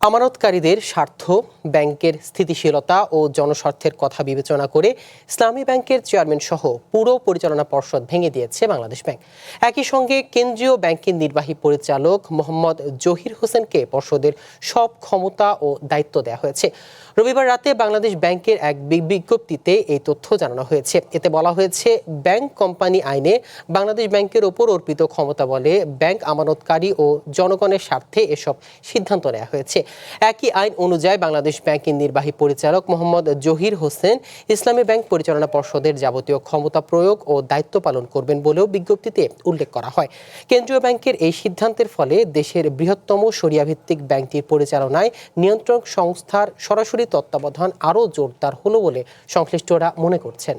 আমানতকারীদের স্বার্থ, ব্যাংকের স্থিতিশীলতা ও জনস্বার্থের কথা বিবেচনা করে ইসলামী ব্যাংকের চেয়ারম্যান সহ পুরো পরিচালনা পর্ষদ ভেঙে দিয়েছে বাংলাদেশ ব্যাংক। একই সঙ্গে কেন্দ্রীয় ব্যাংকের নির্বাহী পরিচালক মোহাম্মদ জহির হোসেনকে পর্ষদের সব ক্ষমতা ও দায়িত্ব দেওয়া হয়েছে। রবিবার রাতে বাংলাদেশ ব্যাংকের এক বিজ্ঞপ্তিতে এই তথ্য জানানো হয়েছে। এতে বলা হয়েছে, ব্যাংক কোম্পানি আইনে বাংলাদেশ ব্যাংকের ওপর অর্পিত ক্ষমতা বলে ব্যাংক আমানতকারী ও জনগণের স্বার্থে এসব সিদ্ধান্ত নেওয়া হয়েছে। একই আইন অনুযায়ী বাংলাদেশ ব্যাংকের নির্বাহী পরিচালক মোহাম্মদ জহির হোসেন ইসলামী ব্যাংক পরিচালনা পর্ষদের যাবতীয় ক্ষমতা প্রয়োগ ও দায়িত্ব পালন করবেন বলেও বিজ্ঞপ্তিতে উল্লেখ করা হয়। কেন্দ্রীয় ব্যাংকের এই সিদ্ধান্তের ফলে দেশের বৃহত্তম শরিয়াভিত্তিক ব্যাংকটির পরিচালনায় নিয়ন্ত্রক সংস্থার সরাসরি তত্ত্বাবধান আরও জোরদার হলো বলে সংশ্লিষ্টরা মনে করছেন।